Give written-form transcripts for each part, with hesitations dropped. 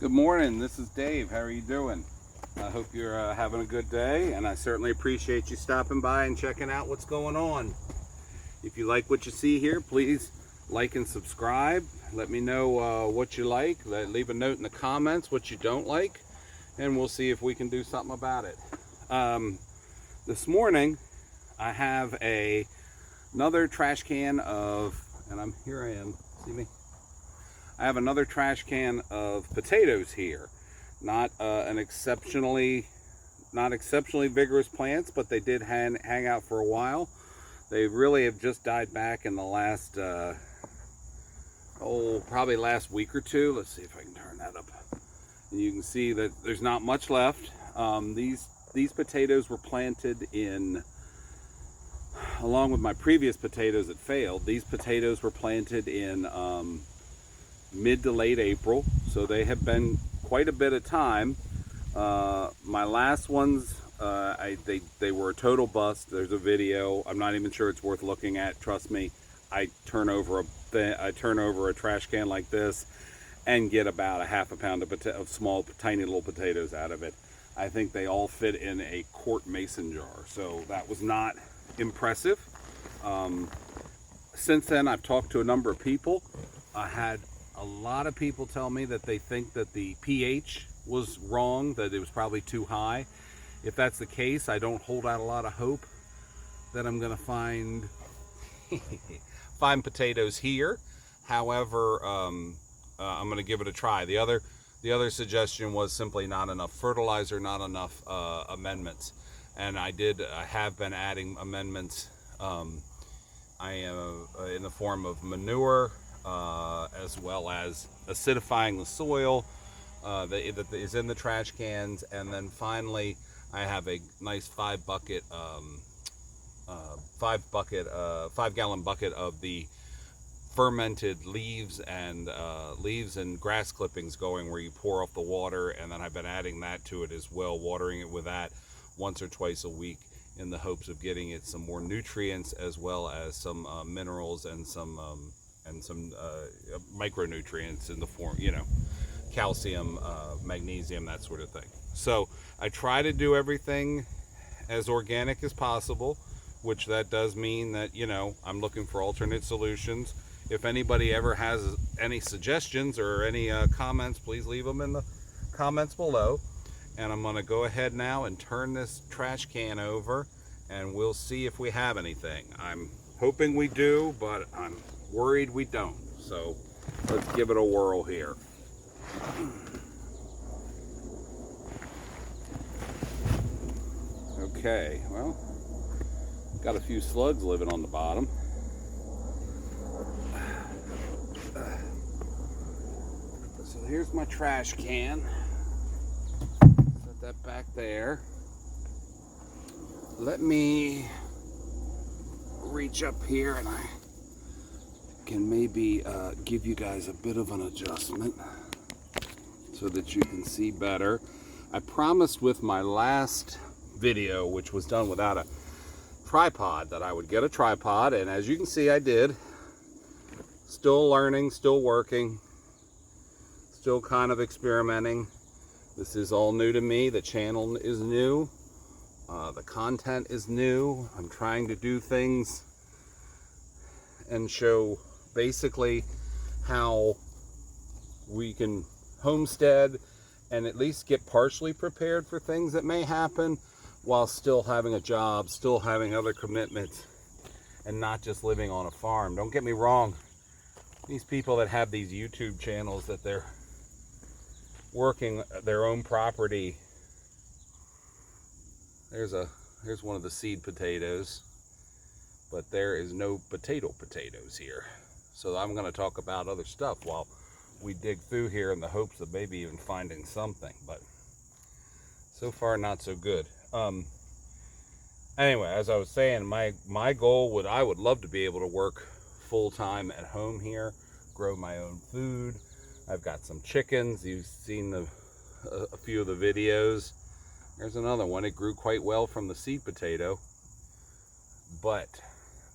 Good morning, this is Dave. How are you doing? I hope you're having a good day, and I certainly appreciate you stopping by and checking out what's going on. If you like what you see here, please like and subscribe. Let me know what you like. Leave a note in the comments what you don't like, and we'll see if we can do something about it. This morning, I have another trash can of, and here I am, see me? I have another trash can of potatoes here. Not exceptionally vigorous plants, but they did hang out for a while. They really have just died back in the last, probably last week or two. Let's see if I can turn that up. And you can see that there's not much left. These potatoes were planted in, along with my previous potatoes that failed, these potatoes were planted in mid to late April, so they have been quite a bit of time. My last ones, they were a total bust. There's a video. I'm not even sure it's worth looking at. Trust me. I turn over a trash can like this and get about a half a pound of small, tiny little potatoes out of it. I think they all fit in a quart mason jar, so that was not impressive. Since then, I've talked to a number of people. I had a lot of people tell me that they think that the pH was wrong, that it was probably too high. If that's the case, I don't hold out a lot of hope that I'm going to find potatoes here. However, I'm going to give it a try. The other suggestion was simply not enough fertilizer, not enough amendments, and I have been adding amendments. I am in the form of manure, as well as acidifying the soil that is in the trash cans, and then finally I have a nice 5 gallon bucket of the fermented leaves and grass clippings going, where you pour off the water, and then I've been adding that to it as well, watering it with that once or twice a week, in the hopes of getting it some more nutrients, as well as some minerals and some micronutrients in the form, calcium, magnesium, that sort of thing. So I try to do everything as organic as possible, which that does mean that, I'm looking for alternate solutions. If anybody ever has any suggestions or any comments, please leave them in the comments below. And I'm going to go ahead now and turn this trash can over, and we'll see if we have anything. I'm hoping we do, but I'm worried we don't. So let's give it a whirl here. Okay, well, got a few slugs living on the bottom. So here's my trash can. Set that back there. Let me reach up here, and I can maybe give you guys a bit of an adjustment so that you can see better. I promised with my last video, which was done without a tripod, that I would get a tripod, and as you can see, I did. Still learning, still working, still kind of experimenting. This is all new to me. The channel is new. The content is new. I'm trying to do things and show basically how we can homestead and at least get partially prepared for things that may happen, while still having a job, still having other commitments, and not just living on a farm. Don't get me wrong. These people that have these YouTube channels that they're working their own property. Here's one of the seed potatoes, but there is no potatoes here. So I'm going to talk about other stuff while we dig through here, in the hopes of maybe even finding something, but so far not so good. Anyway, as I was saying, my goal I would love to be able to work full-time at home here, grow my own food. I've got some chickens. You've seen a few of the videos. There's another one. It grew quite well from the seed potato, but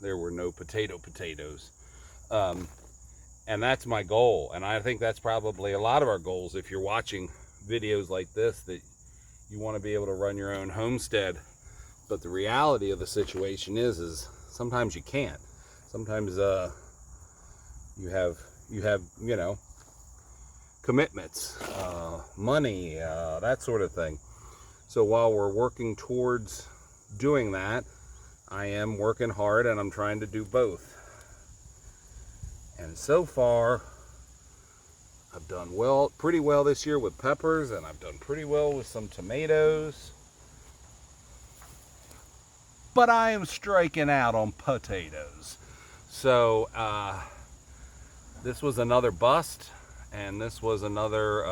there were no potatoes. And that's my goal. And I think that's probably a lot of our goals if you're watching videos like this, that you want to be able to run your own homestead. But the reality of the situation is sometimes you can't. Sometimes you have you know, commitments, money, that sort of thing. So while we're working towards doing that, I am working hard and I'm trying to do both. And so far, I've done pretty well this year with peppers, and I've done pretty well with some tomatoes. But I am striking out on potatoes. So this was another bust, and this was another,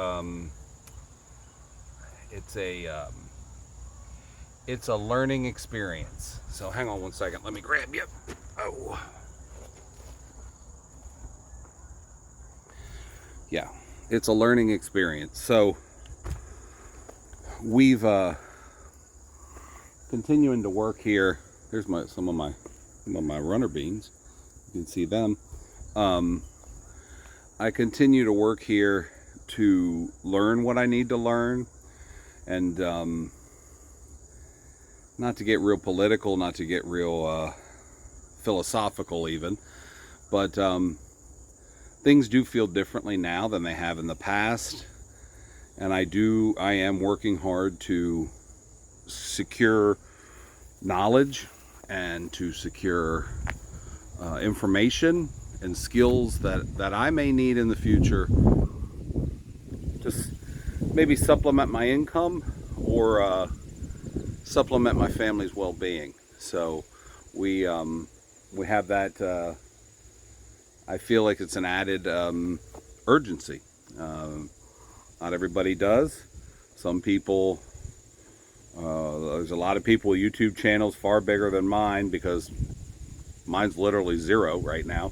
it's a learning experience. So hang on one second, let me grab you. Oh. Yeah, it's a learning experience. So we've continuing to work here. Here's some of my runner beans. You can see them. I continue to work here to learn what I need to learn, and not to get real political, not to get real philosophical even, but things do feel differently now than they have in the past, and I am working hard to secure knowledge and to secure information and skills that I may need in the future, just maybe supplement my income or supplement my family's well-being. So we have that. I feel like it's an added urgency. Not everybody does. Some people, there's a lot of people with YouTube channels far bigger than mine, because mine's literally 0 right now.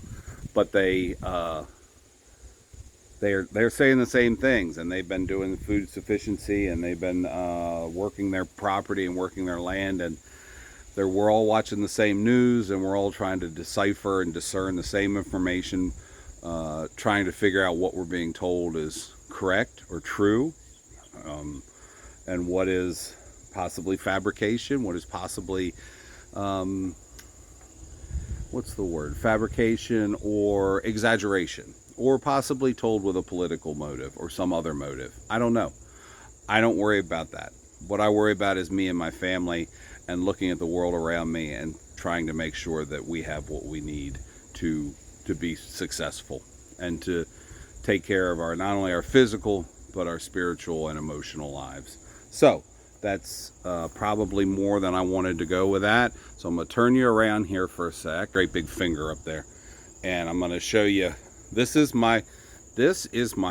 But they're saying the same things, and they've been doing food sufficiency, and they've been working their property and working their land, and we're all watching the same news, and we're all trying to decipher and discern the same information, trying to figure out what we're being told is correct or true, and what is possibly fabrication, what is possibly what's the word? Fabrication or exaggeration, or possibly told with a political motive or some other motive. I don't know. I don't worry about that. What I worry about is me and my family, and looking at the world around me and trying to make sure that we have what we need to be successful, and to take care of not only our physical, but our spiritual and emotional lives. So that's probably more than I wanted to go with that. So I'm going to turn you around here for a sec. Great big finger up there. And I'm going to show you, this is my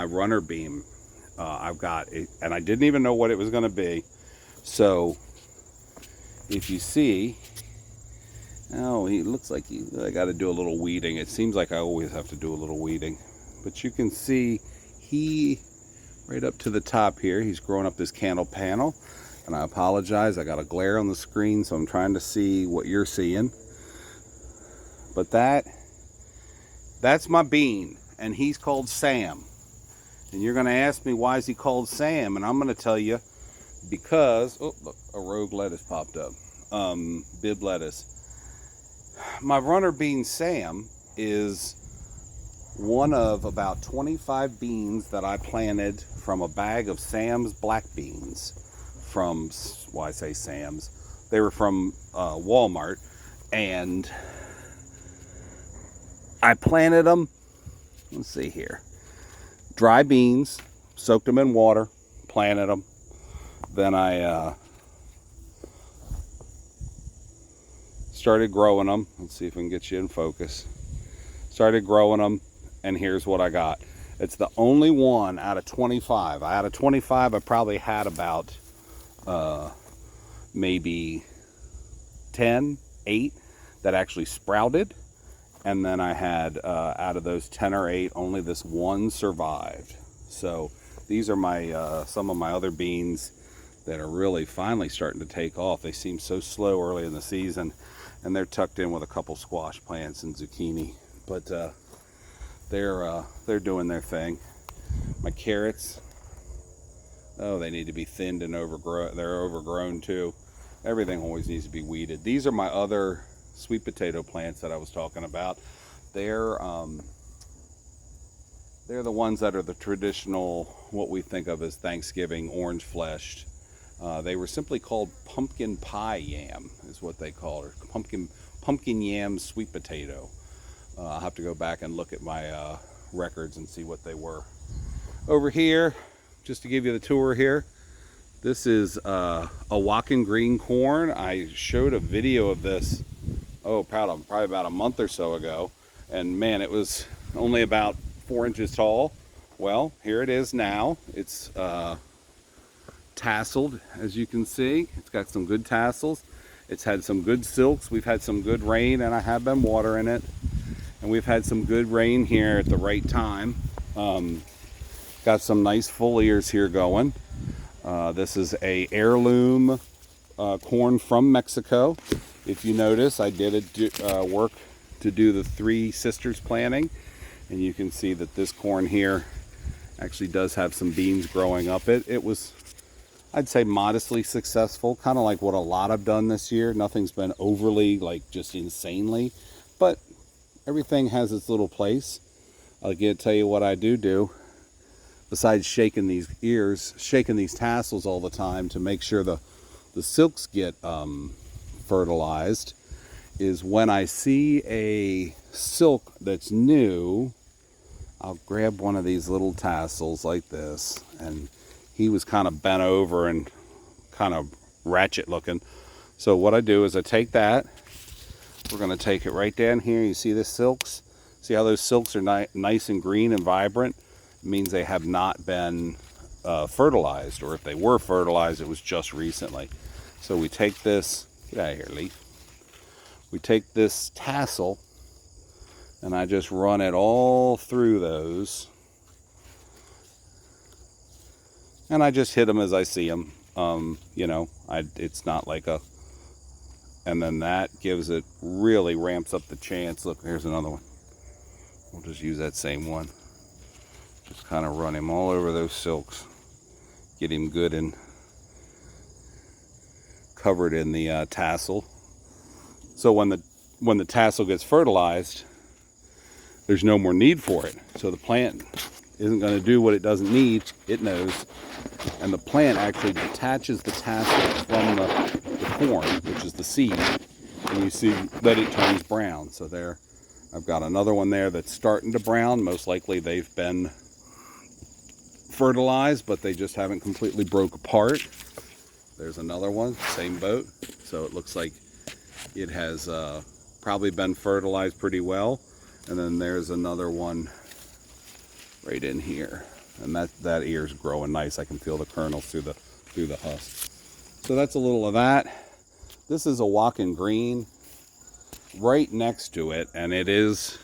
runner beam. I've got it, and I didn't even know what it was going to be. So if you see, he looks like I got to do a little weeding. It seems like I always have to do a little weeding. But you can see right up to the top here, he's growing up this candle panel. And I apologize, I got a glare on the screen, so I'm trying to see what you're seeing. But that's my bean, and he's called Sam. And you're going to ask me, why is he called Sam? And I'm going to tell you, because, oh look, a rogue lettuce popped up, bib lettuce. My runner bean Sam is one of about 25 beans that I planted from a bag of Sam's black beans. I say Sam's, they were from Walmart, and I planted them, let's see here, dry beans, soaked them in water, planted them. Then I started growing them. Let's see if I can get you in focus. Started growing them, and here's what I got. It's the only one out of 25. Out of 25, I probably had about maybe 8 that actually sprouted. And then I had, out of those 10 or 8, only this one survived. So these are my some of my other beans that are really finally starting to take off. They seem so slow early in the season, and they're tucked in with a couple squash plants and zucchini. But they're doing their thing. My carrots, oh, they need to be thinned and overgrown. They're overgrown too. Everything always needs to be weeded. These are my other sweet potato plants that I was talking about. They're the ones that are the traditional, what we think of as Thanksgiving, orange fleshed. They were simply called pumpkin pie yam, is what they call it. Pumpkin yam sweet potato. I'll have to go back and look at my records and see what they were. Over here, just to give you the tour here, this is a walking green corn. I showed a video of this, probably about a month or so ago, and man, it was only about 4 inches tall. Well, here it is now. It's tasseled, as you can see. It's got some good tassels. It's had some good silks. We've had some good rain, and I have been watering it. And we've had some good rain here at the right time. Got some nice full ears here going. This is a heirloom corn from Mexico. If you notice, I did work to do the Three Sisters planting. And you can see that this corn here actually does have some beans growing up it. It was, I'd say, modestly successful, kind of like what a lot I've done this year. Nothing's been overly, like, just insanely, but everything has its little place. I'll tell you what I do, besides shaking these ears, shaking these tassels all the time to make sure the silks get fertilized, is when I see a silk that's new, I'll grab one of these little tassels like this, and he was kind of bent over and kind of ratchet looking. So what I do is I take that, we're going to take it right down here. You see the silks? See how those silks are nice and green and vibrant? It means they have not been fertilized, or if they were fertilized, it was just recently. So we take this, get out of here, leaf. We take this tassel, and I just run it all through those. And I just hit them as I see them. You know, it's not like a... And then that gives it, really ramps up the chance. Look, here's another one. We'll just use that same one. Just kind of run him all over those silks. Get him good and covered in the tassel. So when the tassel gets fertilized, there's no more need for it. So the plant isn't going to do what it doesn't need, it knows. And the plant actually detaches the tassel from the corn, which is the seed. And you see that it turns brown. So there, I've got another one there that's starting to brown. Most likely they've been fertilized, but they just haven't completely broke apart. There's another one, same boat. So it looks like it has probably been fertilized pretty well. And then there's another one right in here, and that ear's growing nice. I can feel the kernels through the husk. So that's a little of that. This is a walking green right next to it, and it is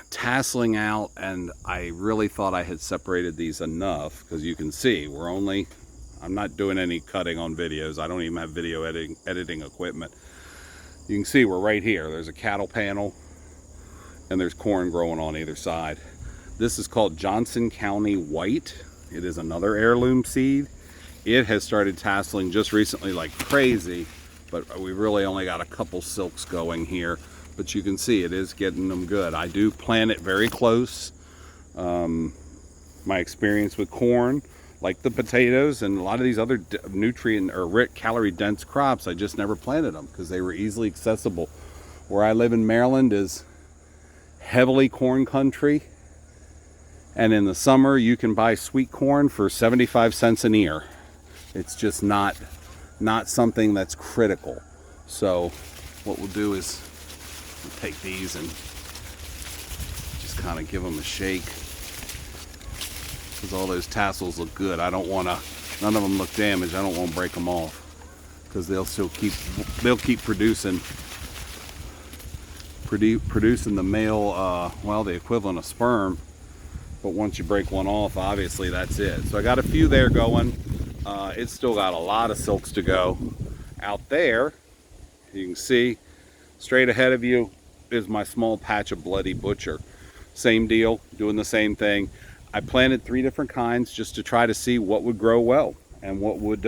tasseling out, and I really thought I had separated these enough, because you can see I'm not doing any cutting on videos. I don't even have video editing equipment. You can see we're right here. There's a cattle panel, and there's corn growing on either side. This is called Johnson County White. It is another heirloom seed. It has started tasseling just recently like crazy, but we really only got a couple silks going here. But you can see it is getting them good. I do plant it very close. My experience with corn, like the potatoes and a lot of these other nutrient or calorie dense crops, I just never planted them because they were easily accessible. Where I live in Maryland is heavily corn country, and in the summer you can buy sweet corn for 75 cents an ear. It's just not something that's critical. So what we'll do is we'll take these and just kind of give them a shake, because all those tassels look good. I don't want to, none of them look damaged. I don't want to break them off, because they'll keep producing the male, well, the equivalent of sperm. But once you break one off, obviously that's it. So I got a few there going. It's still got a lot of silks to go. Out there, you can see straight ahead of you is my small patch of bloody butcher. same deal, doing the same thing. I planted 3 different kinds just to try to see what would grow well and what would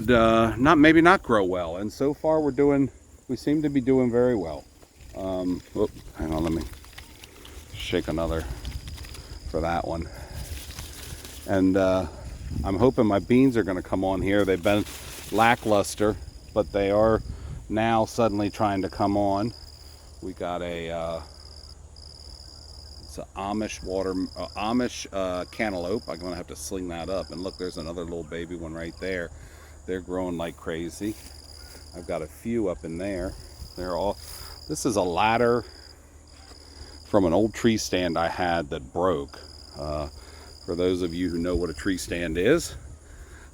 not, maybe not grow well. And so far we seem to be doing very well. Hang on, let me shake another for that one. And I'm hoping my beans are going to come on here. They've been lackluster, but they are now suddenly trying to come on. We got it's an Amish cantaloupe. I'm going to have to sling that up. And look, there's another little baby one right there. They're growing like crazy. I've got a few up in there. This is a ladder from an old tree stand I had that broke. For those of you who know what a tree stand is,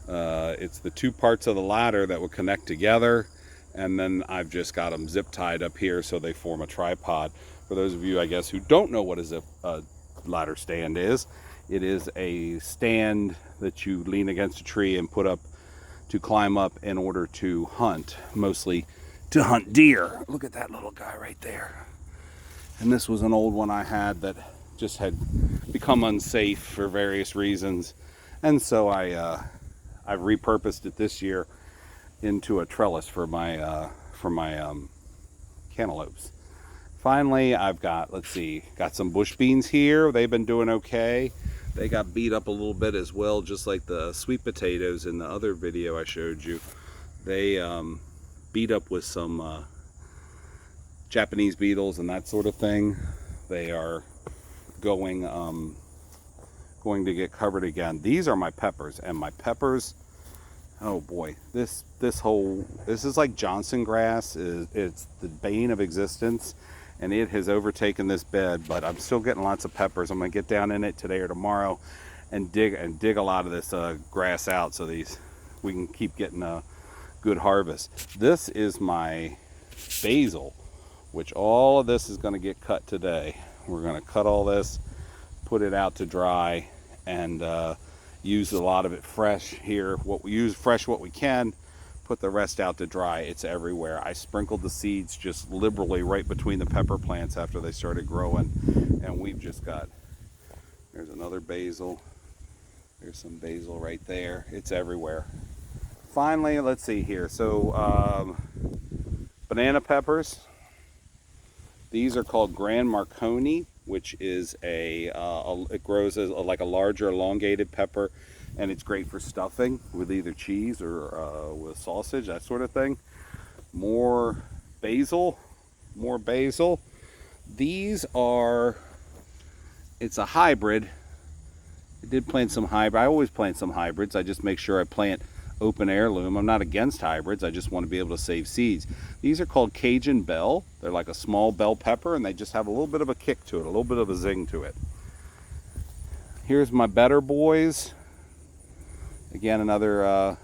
it's the 2 parts of the ladder that would connect together, and then I've just got them zip tied up here so they form a tripod. For those of you, I guess, who don't know what a ladder stand is, it is a stand that you lean against a tree and put up to climb up in order to hunt, mostly to hunt deer. Look at that little guy right there. And this was an old one I had that just had become unsafe for various reasons, and so I've repurposed it this year into a trellis for my cantaloupes. Finally, I've got, got some bush beans here. They've been doing okay. They got beat up a little bit as well, just like the sweet potatoes in the other video I showed you. They beat up with some Japanese beetles and that sort of thing. They are going to get covered again. These are my peppers, and my peppers, oh boy, this is like Johnson grass. It's the bane of existence, and it has overtaken this bed, but I'm still getting lots of peppers. I'm gonna get down in it today or tomorrow and dig a lot of this grass out so we can keep getting a good harvest. This is my basil, which all of this is going to get cut today. We're going to cut all this, put it out to dry, and use a lot of it fresh here. What we can, put the rest out to dry. It's everywhere. I sprinkled the seeds just liberally right between the pepper plants after they started growing, and we've just got, there's another basil. There's some basil right there. It's everywhere. Finally, let's see here. So banana peppers. These are called Grand Marconi, which is it grows as like a larger elongated pepper, and it's great for stuffing with either cheese or with sausage, that sort of thing. More basil. These are, it's a hybrid. I did plant some hybrid. I always plant some hybrids. I just make sure I plant open heirloom. I'm not against hybrids. I just want to be able to save seeds. These are called Cajun bell. They're like a small bell pepper, and they just have a little bit of a kick to it, a little bit of a zing to it. Here's my better boys. Again, another I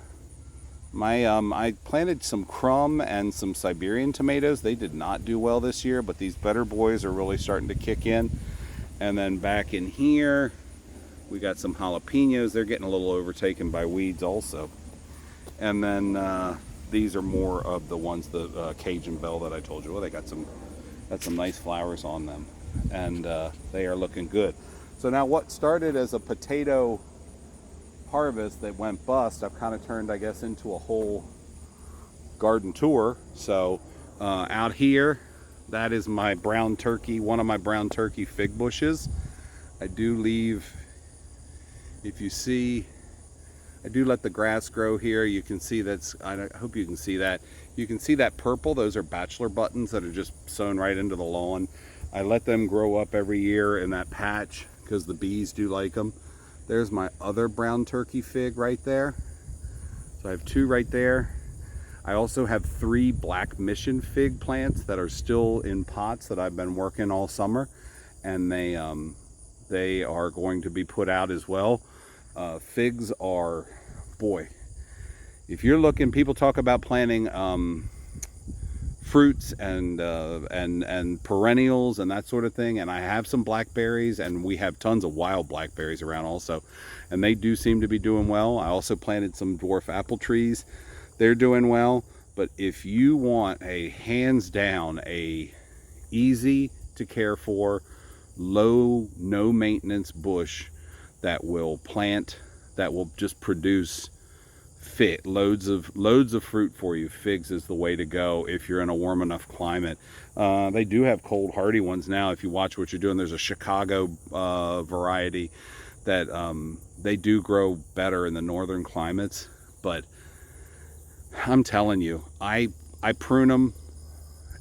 planted some crumb and some Siberian tomatoes. They did not do well this year, but these better boys are really starting to kick in. And then back in here, we got some jalapenos. They're getting a little overtaken by weeds also. And then these are more of the ones, the Cajun bell that I told you. Well, they got some nice flowers on them, and they are looking good. So now what started as a potato harvest that went bust, I've kind of turned, I guess, into a whole garden tour. So out here, that is my brown turkey, one of my brown turkey fig bushes. I do leave, if you see, I do let the grass grow here. You can see that's, I hope you can see that. You can see that purple, those are bachelor buttons that are just sewn right into the lawn. I let them grow up every year in that patch because the bees do like them. There's my other brown turkey fig right there. So I have 2 right there. I also have 3 black mission fig plants that are still in pots that I've been working all summer, and they are going to be put out as well. Figs are, boy, if you're looking, people talk about planting fruits and perennials and that sort of thing, and I have some blackberries, and we have tons of wild blackberries around also, and they do seem to be doing well. I also planted some dwarf apple trees. They're doing well. But if you want a hands down, a easy to care for, low, no maintenance bush that will plant, that will just produce loads of fruit for you. Figs is the way to go if you're in a warm enough climate. They do have cold hardy ones now. If you watch what you're doing, there's a Chicago variety that they do grow better in the northern climates. But I'm telling you, I prune them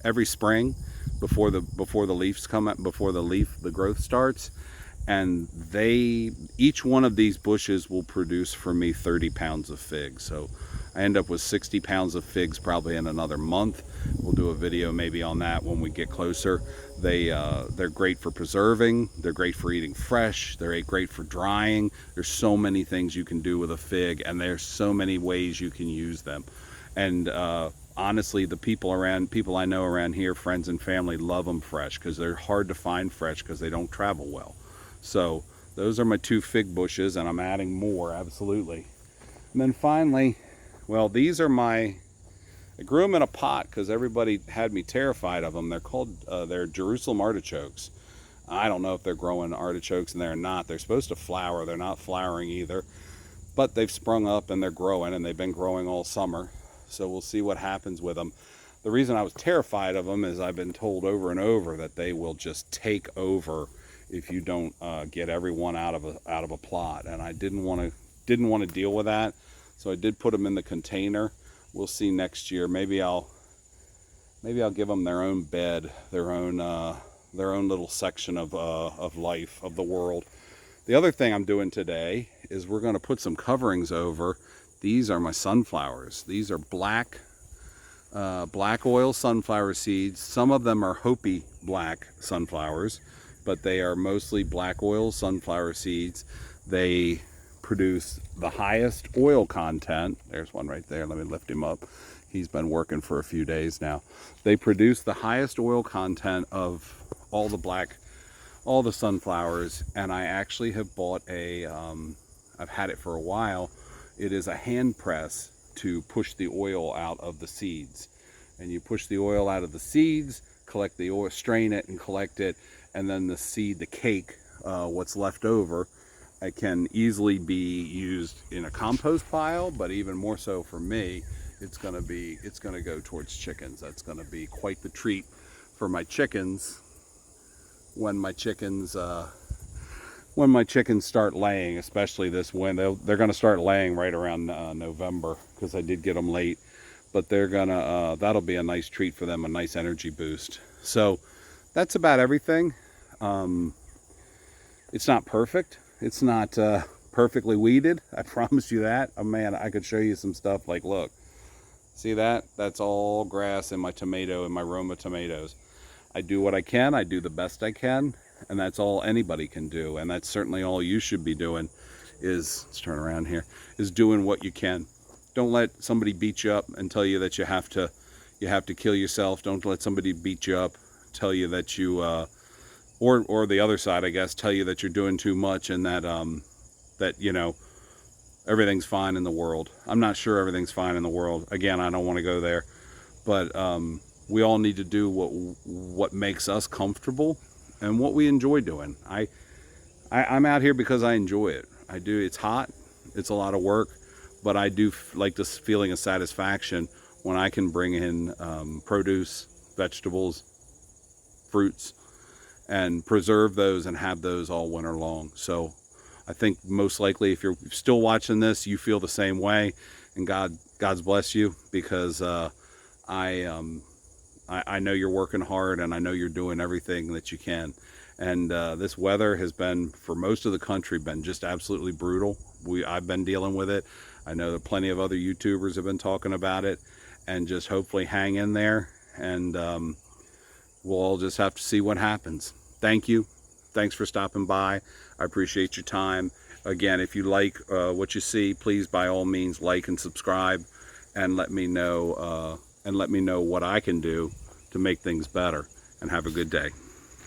every spring before the leaves come up, before the growth starts, and each one of these bushes will produce for me 30 pounds of figs. So I end up with 60 pounds of figs probably in another month. We'll do a video maybe on that when we get closer. They're great for preserving, they're great for eating fresh, they're great for drying. There's so many things you can do with a fig, and there's so many ways you can use them. And honestly, the people I know around here, friends and family, love them fresh because they're hard to find fresh because they don't travel well. So those are my 2 fig bushes, and I'm adding more, absolutely. And then finally, well, these are I grew them in a pot because everybody had me terrified of them. They're called, they're Jerusalem artichokes. I don't know if they're growing artichokes and they're not. They're supposed to flower. They're not flowering either. But they've sprung up and they're growing, and they've been growing all summer. So we'll see what happens with them. The reason I was terrified of them is I've been told over and over that they will just take over if you don't get everyone out of a plot, and I didn't want to deal with that. So I did put them in the container. We'll see next year. Maybe I'll give them their own bed, their own little section of life, of the world. The other thing I'm doing today is we're going to put some coverings over. These are my sunflowers. These are black oil sunflower seeds. Some of them are Hopi black sunflowers, but they are mostly black oil sunflower seeds. They produce the highest oil content. There's one right there. Let me lift him up. He's been working for a few days now. They produce the highest oil content of all the sunflowers, and I actually have bought I've had it for a while. It is a hand press to push the oil out of the seeds. And you push the oil out of the seeds, collect the oil, strain it and collect it, and then the cake, what's left over, it can easily be used in a compost pile, but even more so for me, it's gonna go towards chickens. That's gonna be quite the treat for my chickens when my chickens start laying, especially this winter. They're gonna start laying right around November, because I did get them late, but they're gonna that'll be a nice treat for them, a nice energy boost. So that's about everything. It's not perfect. It's not perfectly weeded. I promise you that. Oh man, I could show you some stuff. Like, look, see that? That's all grass in my Roma tomatoes. I do what I can. I do the best I can, and that's all anybody can do. And that's certainly all you should be doing. Let's turn around here. Is doing what you can. Don't let somebody beat you up and tell you that you have to kill yourself. Don't let somebody beat you up, tell you that you or the other side, I guess, tell you that you're doing too much and that everything's fine in the world. I'm not sure everything's fine in the world. Again, I don't want to go there, but we all need to do what makes us comfortable and what we enjoy doing. I'm out here because I enjoy it. I do. It's hot. It's a lot of work, but I do like this feeling of satisfaction when I can bring in produce, vegetables, fruits, and preserve those and have those all winter long. So I think most likely, if you're still watching this, you feel the same way, and God's bless you, because I know you're working hard, and I know you're doing everything that you can. And this weather has been, for most of the country, been just absolutely brutal. I've been dealing with it. I know that plenty of other YouTubers have been talking about it, and just hopefully hang in there, and we'll all just have to see what happens. Thank you. Thanks for stopping by. I appreciate your time. Again, if you like what you see, please by all means like and subscribe, and let me know what I can do to make things better. And have a good day.